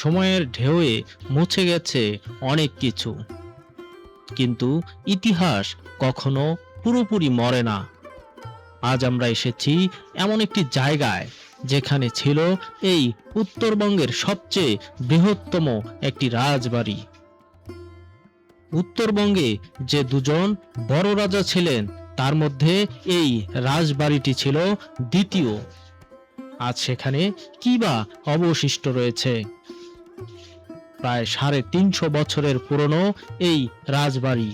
সময়ের ঢেউয়ে মুছে গেছে অনেক কিছু, কিন্তু ইতিহাস কখনো পুরোপুরি মরে না। আজ আমরা এসেছি এমন একটি জায়গায় যেখানে ছিল এই উত্তরবঙ্গের সবচেয়ে বৃহত্তম একটি রাজবাড়ি। উত্তরবঙ্গে যে দুজন বড় রাজা ছিলেন তার মধ্যে এই রাজবাড়িটি ছিল দ্বিতীয়। আজ সেখানে কি বা অবশিষ্ট রয়েছে? প্রায় 350 বছরের পুরনো এই রাজবাড়ি,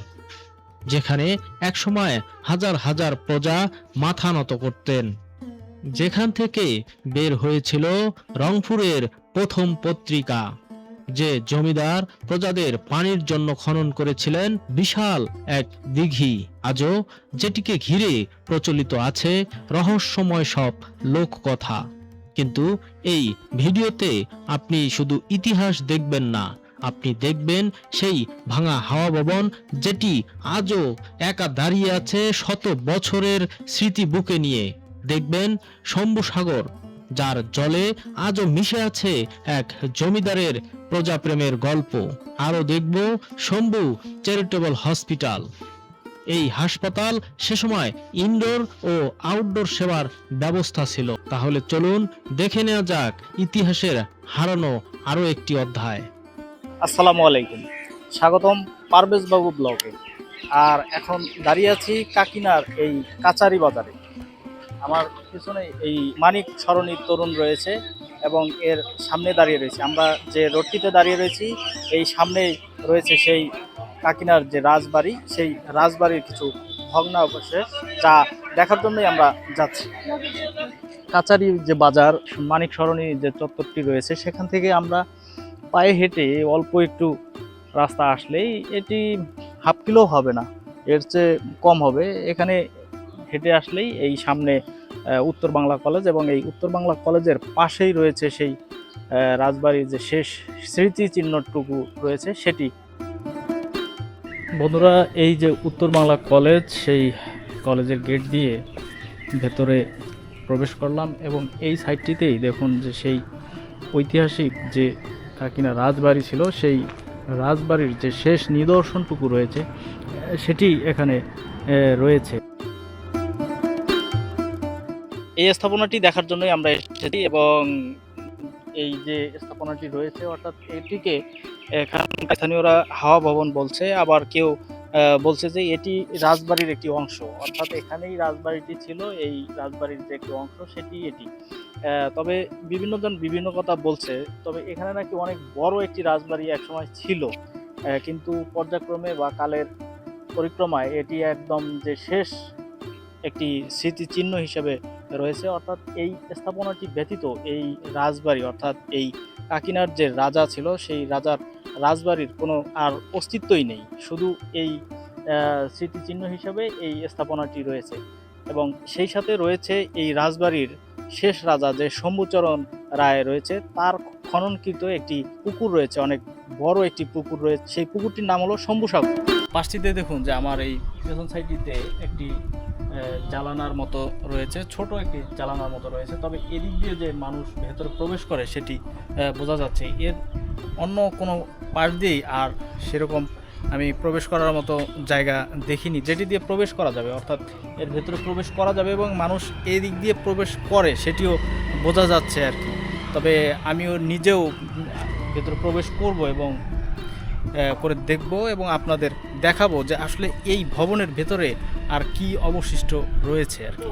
যেখানে একসময় হাজার হাজার প্রজা মাথা নত করতেন, যেখান থেকে বের হয়েছিল রংপুরের প্রথম পত্রিকা, যে জমিদার প্রজাদের পানির জন্য খনন করেছিলেন বিশাল এক দিঘি, আজও যেটিকে ঘিরে প্রচলিত আছে রহস্যময় সব লোককথা। কিন্তু এই ভিডিওতে আপনি শুধু ইতিহাস দেখবেন না, আপনি দেখবেন সেই ভাঙা হাওয়া ভবন, যেটি আজও একা দাঁড়িয়ে আছে শত বছরের স্মৃতি বুকে নিয়ে। দেখবেন শম্ভু সাগর, যার জলে আজও মিশে আছে এক জমিদারের প্রজাপ্রেমের গল্প। আরও দেখব শম্ভু চ্যারিটেবল হসপিটাল। এই হাসপাতাল সে সময় ইনডোর ও আউটডোর সেবার ব্যবস্থা ছিল। তাহলে চলুন দেখে নেওয়া যাক ইতিহাসের হারানো আরও একটি অধ্যায়। আসসালামু আলাইকুম, স্বাগতম পারভেজ বাবু ব্লগে। আর এখন দাঁড়িয়ে আছি কাকিনার এই কাচারি বাজারে। আমার পিছনে এই মানিক সরণি তরুণ রয়েছে এবং এর সামনে দাঁড়িয়ে রয়েছে। আমরা যে রোডটিতে দাঁড়িয়ে রয়েছি এই সামনে রয়েছে সেই কাকিনার যে রাজবাড়ি, সেই রাজবাড়ির কিছু ভগ্নাবশেষ, যা দেখার জন্যই আমরা যাচ্ছি। কাচারি যে বাজার, মানিক সরণি যে চত্বরটি রয়েছে, সেখান থেকে আমরা পায়ে হেঁটে অল্প একটু রাস্তা আসলেই, এটি হাফ কিলো হবে না, এর চেয়ে কম হবে, এখানে হেঁটে আসলেই এই সামনে উত্তর বাংলা কলেজ, এবং এই উত্তর বাংলা কলেজের পাশেই রয়েছে সেই রাজবাড়ির যে শেষ স্মৃতিচিহ্নটুকু রয়েছে সেটি। বন্ধুরা, এই যে উত্তর বাংলা কলেজ, সেই কলেজের গেট দিয়ে ভেতরে প্রবেশ করলাম এবং এই সাইডটিতেই দেখুন যে সেই ঐতিহাসিক যে কাকিনা রাজবাড়ি ছিল, সেই রাজবাড়ির যে শেষ নিদর্শনটুকু রয়েছে সেটি এখানে রয়েছে। এই স্থাপনাটি দেখার জন্যই আমরা এসেছি এবং এই যে স্থাপনাটি রয়েছে, অর্থাৎ এটিকে এখানকার স্থানীয়রা হাওয়া ভবন বলছে, আবার কেউ বলছে যে এটি রাজবাড়ির একটি অংশ, অর্থাৎ এখানেই রাজবাড়িটি ছিল, এই রাজবাড়ির যে একটি অংশ সেটি এটি। তবে বিভিন্ন জন বিভিন্ন কথা বলছে, তবে এখানে নাকি অনেক বড় একটি রাজবাড়ি একসময় ছিল, কিন্তু পর্যায়ক্রমে বা কালের পরিক্রমায় এটি একদম যে শেষ একটি স্মৃতিচিহ্ন হিসেবে রয়েছে। অর্থাৎ এই স্থাপনাটি ব্যতীত এই রাজবাড়ি, অর্থাৎ এই কাকিনার যে রাজা ছিল সেই রাজার রাজবাড়ির কোনো আর অস্তিত্বই নেই, শুধু এই স্মৃতিচিহ্ন হিসেবে এই স্থাপনাটি রয়েছে। এবং সেই সাথে রয়েছে এই রাজবাড়ির শেষ রাজা যে শম্ভুচরণ রায় রয়েছে, তার খননকৃত একটি পুকুর রয়েছে, অনেক বড় একটি পুকুর রয়েছে, সেই পুকুরটির নাম হলো শম্ভু সাগর। পাশটিতে দেখুন যে আমার এই পেছন সাইডটিতে একটি জালানার মতো রয়েছে, ছোট একটি জালানার মতো রয়েছে, তবে এদিক দিয়ে যে মানুষ ভেতরে প্রবেশ করে সেটি বোঝা যাচ্ছে। এর অন্য কোনো পাশ দিয়েই আর সেরকম আমি প্রবেশ করার মতো জায়গা দেখিনি যেটি দিয়ে প্রবেশ করা যাবে, অর্থাৎ এর ভেতরে প্রবেশ করা যাবে এবং মানুষ এই দিক দিয়ে প্রবেশ করে সেটিও বোঝা যাচ্ছে আর কি। তবে আমিও নিজেও ভেতরে প্রবেশ করব এবং করে দেখব এবং আপনাদের দেখাবো যে আসলে এই ভবনের ভেতরে আর কি অবশিষ্ট রয়েছে আর কি।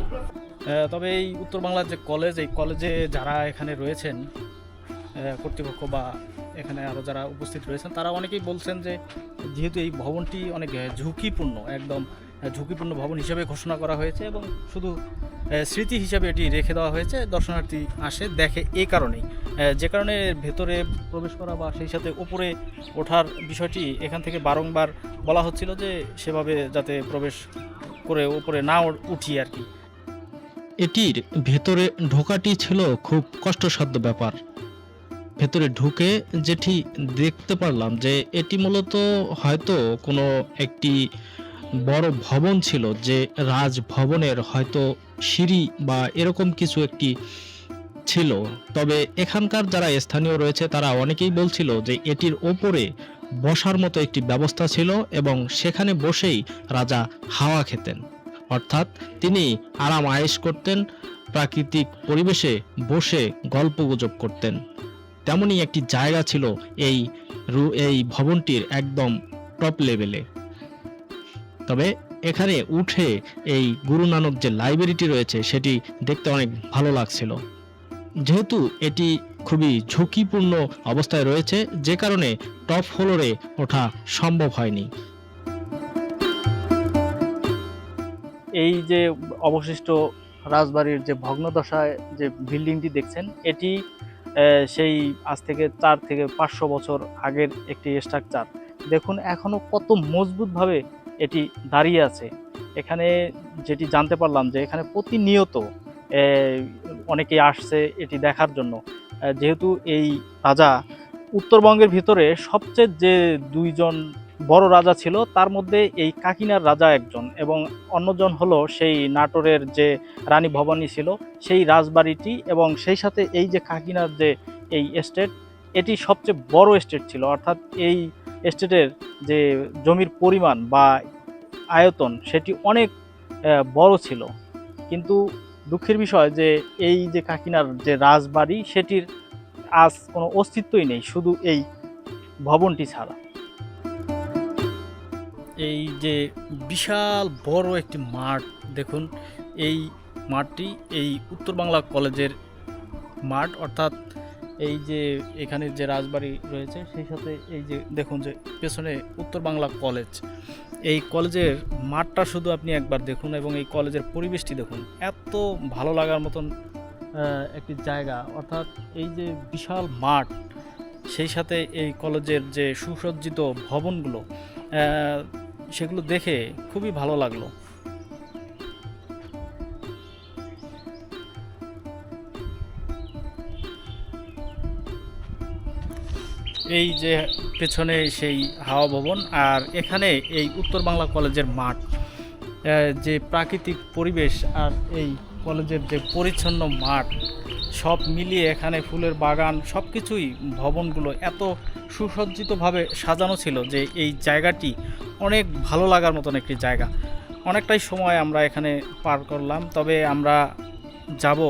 তবে এই উত্তর বাংলার যে কলেজ, এই কলেজে যারা এখানে রয়েছেন কর্তৃপক্ষ বা এখানে আরও যারা উপস্থিত রয়েছেন, তারা অনেকেই বলছেন যে যেহেতু এই ভবনটি অনেক ঝুঁকিপূর্ণ, একদম ঝুঁকিপূর্ণ ভবন হিসেবে ঘোষণা করা হয়েছে এবং শুধু স্মৃতি হিসাবে এটি রেখে দেওয়া হয়েছে, দর্শনার্থী আসে দেখে এই কারণেই, যে কারণে ভেতরে প্রবেশ করা বা সেই সাথে উপরে ওঠার বিষয়টি এখান থেকে বারংবার বলা হচ্ছিল যে সেভাবে যাতে প্রবেশ করে উপরে না উঠি আর কি। এটির ভেতরে ঢোকাটি ছিল খুব কষ্টসাধ্য ব্যাপার। ভেতরে ঢুকে যেটি দেখতে পারলাম যে এটি মূলত হয়তো কোনো একটি বড় ভবন ছিল, যে রাজভবনের হয়তো সিঁড়ি বা এরকম কিছু একটি ছিল। তবে এখানকার যারা স্থানীয় রয়েছে তারা অনেকেই বলছিল যে এটির ওপরে বসার মতো একটি ব্যবস্থা ছিল এবং সেখানে বসেই রাজা হাওয়া খেতেন, অর্থাৎ তিনি আরাম আয়েশ করতেন, প্রাকৃতিক পরিবেশে বসে গল্পগুজব করতেন। তেমনই একটি জায়গা ছিল এই ভবনটির একদম টপ লেভেলে। তবে এখানে উঠে এই গুরু নানক যে লাইব্রেরিটি রয়েছে সেটি দেখতে অনেক ভালো লাগছিল। যেহেতু এটি খুবই ঝুঁকিপূর্ণ অবস্থায় রয়েছে, যে কারণে টপ ফ্লোরে ওঠা সম্ভব হয়নি। এই যে অবশিষ্ট রাজবাড়ির যে ভগ্নদশায় যে বিল্ডিংটি দেখছেন, এটি সেই আজ থেকে 4 থেকে 500 বছর আগের একটি স্ট্রাকচার। দেখুন এখনো কত মজবুতভাবে এটি দাঁড়িয়ে আছে। এখানে যেটি জানতে পারলাম যে এখানে প্রতিনিয়ত অনেকেই আসছে এটি দেখার জন্য। যেহেতু এই রাজা উত্তরবঙ্গের ভিতরে সবচেয়ে যে 2জন বড় রাজা ছিল, তার মধ্যে এই কাকিনার রাজা একজন, এবং অন্যজন হলো সেই নাটোরের যে রানী ভবানী ছিল সেই রাজবাড়িটি, এবং সেই সাথে এই যে কাকিনার যে এই এস্টেট, এটি সবচেয়ে বড় এস্টেট ছিল। অর্থাৎ এই এস্টেটের যে জমির পরিমাণ বা আয়তন সেটি অনেক বড় ছিল। কিন্তু দুঃখের বিষয় যে এই যে কাকিনার যে রাজবাড়ি সেটির আজ কোনো অস্তিত্বই নেই, শুধু এই ভবনটি ছাড়া। এই যে বিশাল বড় একটি মাঠ দেখুন, এই মাঠটি এই উত্তর বাংলা কলেজের মাঠ। অর্থাৎ এই যে এখানে যে রাজবাড়ি রয়েছে সেই সাথে এই যে দেখুন যে পেছনে উত্তর বাংলা কলেজ, এই কলেজের মাঠটা শুধু আপনি একবার দেখুন এবং এই কলেজের পরিবেশটি দেখুন, এত ভালো লাগার মতন একটি জায়গা। অর্থাৎ এই যে বিশাল মাঠ, সেই সাথে এই কলেজের যে সুসজ্জিত ভবনগুলো, সেগুলো দেখে খুবই ভালো লাগলো। এই যে পেছনে সেই হাওয়া ভবন, আর এখানে এই উত্তর বাংলা কলেজের মাঠ, যে প্রাকৃতিক পরিবেশ আর এই কলেজের যে পরিচ্ছন্ন মাঠ, সব মিলিয়ে এখানে ফুলের বাগান সব কিছুই, ভবনগুলো এত সুসজ্জিতভাবে সাজানো ছিল যে এই জায়গাটি অনেক ভালো লাগার মতন একটি জায়গা। অনেকটাই সময় আমরা এখানে পার করলাম। তবে আমরা যাব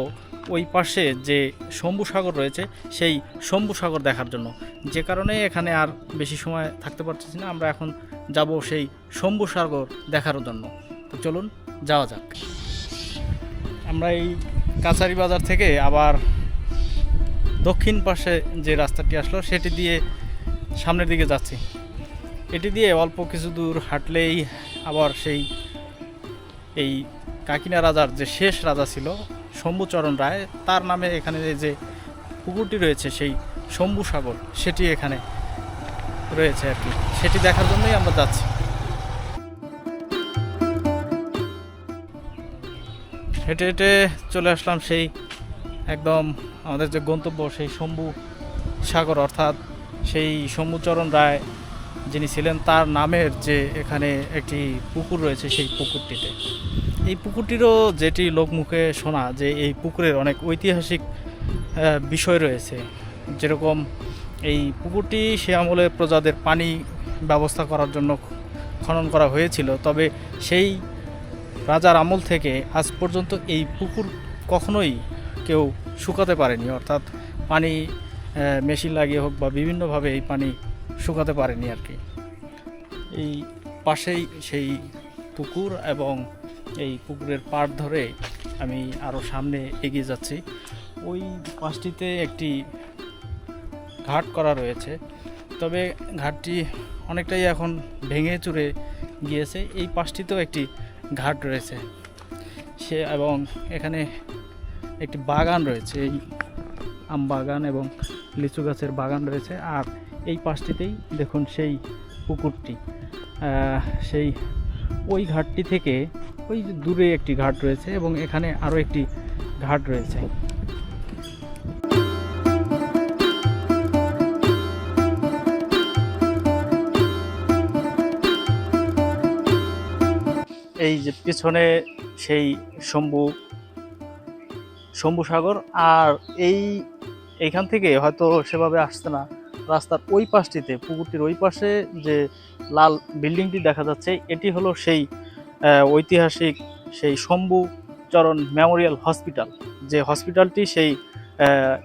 ওই পাশে যে শম্ভু সাগর রয়েছে সেই শম্ভু সাগর দেখার জন্য, যে কারণে এখানে আর বেশি সময় থাকতে পারতেছি না। আমরা এখন যাব সেই শম্ভু সাগর দেখার জন্য। তো চলুন যাওয়া যাক। আমরা এই কাছারি বাজার থেকে আবার দক্ষিণ পাশে যে রাস্তাটি আসলো সেটি দিয়ে সামনের দিকে যাচ্ছি। এটি দিয়ে অল্প কিছু দূর হাঁটলেই আবার সেই এই কাকিনা রাজার যে শেষ রাজা ছিল শম্ভুচরণ রায়, তার নামে এখানে যে পুকুরটি রয়েছে সেই শম্ভু সাগর, সেটি এখানে রয়েছে আর কি। সেটি দেখার জন্যই আমরা যাচ্ছি। হেঁটে হেঁটে চলে আসলাম সেই একদম আমাদের যে গন্তব্য সেই শম্ভু সাগর, অর্থাৎ সেই শম্ভুচরণ রায় যিনি ছিলেন তার নামের যে এখানে একটি পুকুর রয়েছে সেই পুকুরটিতে। এই পুকুরটিরও যেটি লোকমুখে শোনা যে এই পুকুরের অনেক ঐতিহাসিক বিষয় রয়েছে। যেরকম এই পুকুরটি সে আমলে প্রজাদের পানি ব্যবস্থা করার জন্য খনন করা হয়েছিল। তবে সেই রাজার আমল থেকে আজ পর্যন্ত এই পুকুর কখনোই কেউ শুকাতে পারেনি, অর্থাৎ পানি মেশিন লাগিয়ে হোক বা বিভিন্নভাবে এই পানি শুকাতে পারেনি আর কি। এই পাশেই সেই পুকুর, এবং এই পুকুরের পাড় ধরে আমি আরও সামনে এগিয়ে যাচ্ছি। ওই পাশটিতে একটি ঘাট করা রয়েছে, তবে ঘাটটি অনেকটাই এখন ভেঙে চুরে গিয়েছে। এই পাশটিতেও একটি ঘাট রয়েছে এবং এখানে একটি বাগান রয়েছে, এই আম বাগান এবং লিচু গাছের বাগান রয়েছে। আর এই পাশটিতেই দেখুন সেই পুকুরটি, সেই ওই ঘাটটি থেকে ওই দূরে একটি ঘাট রয়েছে এবং এখানে আরও একটি ঘাট রয়েছে। এই যে পিছনে সেই শম্ভু শম্ভু সাগর। আর এইখান থেকে হয়তো সেভাবে আসছে না, রাস্তার ওই পাশটিতে পুকুরটির ওই পাশে যে লাল বিল্ডিংটি দেখা যাচ্ছে এটি হলো সেই ঐতিহাসিক সেই শম্ভুচরণ মেমোরিয়াল হসপিটাল, যে হসপিটালটি সেই আহ,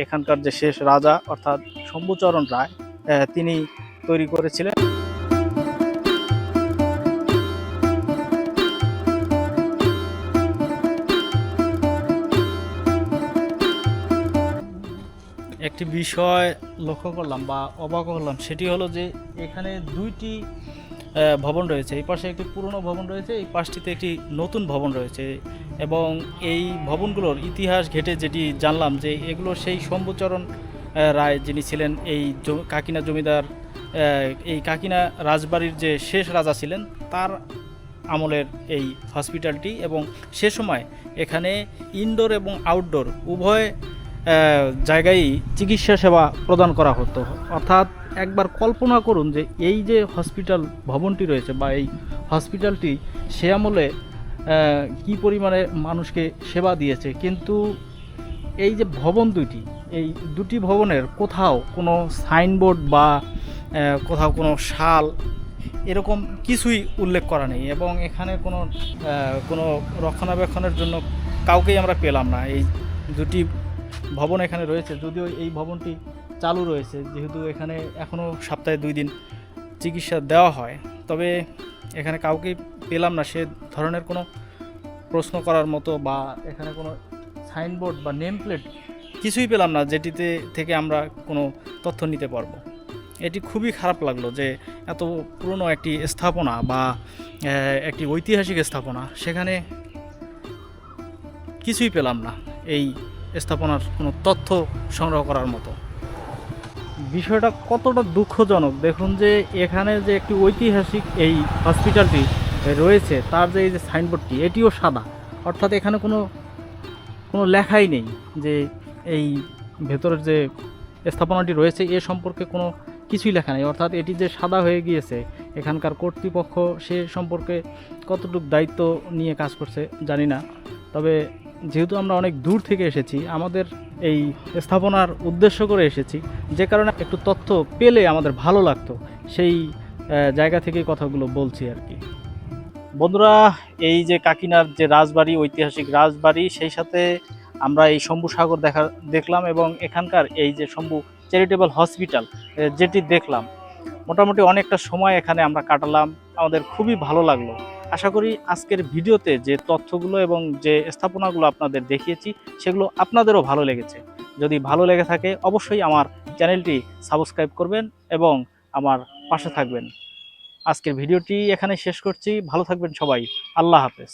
এখানকার যে শেষ রাজা অর্থাৎ শম্ভুচরণ রায় তিনি তৈরি করেছিলেন। একটি বিষয় লক্ষ্য করলাম বা অবাক হলাম, সেটি হলো যে এখানে দুইটি ভবন রয়েছে। এই পাশে একটি পুরনো ভবন রয়েছে, এই পাশটিতে একটি নতুন ভবন রয়েছে, এবং এই ভবনগুলোর ইতিহাস ঘেঁটে যেটি জানলাম যে এগুলো সেই শম্ভুচরণ রায় যিনি ছিলেন এই কাকিনা জমিদার, এই কাকিনা রাজবাড়ির যে শেষ রাজা ছিলেন তার আমলের এই হসপিটালটি। এবং সে সময় এখানে ইনডোর এবং আউটডোর উভয় জায়গায় চিকিৎসা সেবা প্রদান করা হতো। অর্থাৎ একবার কল্পনা করুন যে এই যে হসপিটাল ভবনটি রয়েছে বা এই হসপিটালটি সে আমলে কী পরিমাণে মানুষকে সেবা দিয়েছে। কিন্তু এই যে ভবন দুটি, এই দুটি ভবনের কোথাও কোনো সাইনবোর্ড বা কোথাও কোনো সাল এরকম কিছুই উল্লেখ করা নেই, এবং এখানে কোনো রক্ষণাবেক্ষণের জন্য কাউকেই আমরা পেলাম না। এই দুটি ভবন এখানে রয়েছে, যদিও এই ভবনটি চালু রয়েছে, যেহেতু এখানে এখনও সপ্তাহে 2 দিন চিকিৎসা দেওয়া হয়, তবে এখানে কাউকেই পেলাম না সে ধরনের কোনো প্রশ্ন করার মতো, বা এখানে কোনো সাইনবোর্ড বা নেম প্লেট কিছুই পেলাম না যেটিতে থেকে আমরা কোনো তথ্য নিতে পারবো। এটি খুবই খারাপ লাগলো যে এত পুরনো একটি স্থাপনা বা একটি ঐতিহাসিক স্থাপনা, সেখানে কিছুই পেলাম না এই স্থাপনার কোনো তথ্য সংগ্রহ করার মতো। বিষয়টা কতটা দুঃখজনক দেখুন যে এখানে যে একটি ঐতিহাসিক এই হসপিটালটি রয়েছে তার যে এই যে সাইনবোর্ডটি এটিও সাদা, অর্থাৎ এখানে কোনো কোনো লেখাই নেই যে এই ভেতরের যে স্থাপনাটি রয়েছে এ সম্পর্কে কোনো কিছুই লেখা নেই। অর্থাৎ এটি যে সাদা হয়ে গিয়েছে, এখানকার কর্তৃপক্ষ সে সম্পর্কে কতটুকু দায়িত্ব নিয়ে কাজ করছে জানি না। তবে যেহেতু আমরা অনেক দূর থেকে এসেছি, আমাদের এই স্থাপনার উদ্দেশ্য করে এসেছি, যে কারণে একটু তথ্য পেলে আমাদের ভালো লাগতো, সেই জায়গা থেকেই কথাগুলো বলছি আর কি। বন্ধুরা, এই যে কাকিনার যে রাজবাড়ি, ঐতিহাসিক রাজবাড়ি, সেই সাথে আমরা এই শম্ভু সাগর দেখলাম, এবং এখানকার এই যে শম্ভু চ্যারিটেবল হসপিটাল যেটি দেখলাম, মোটামুটি অনেকটা সময় এখানে আমরা কাটালাম, আমাদের খুবই ভালো লাগলো। আশা করি আজকের ভিডিওতে যে তথ্যগুলো এবং যে স্থাপনাগুলো আপনাদের দেখিয়েছি সেগুলো আপনাদেরও ভালো লেগেছে। যদি ভালো লেগে থাকে অবশ্যই আমার চ্যানেলটি সাবস্ক্রাইব করবেন এবং আমার পাশে থাকবেন। আজকের ভিডিওটি এখানে শেষ করছি। ভালো থাকবেন সবাই। আল্লাহ হাফেজ।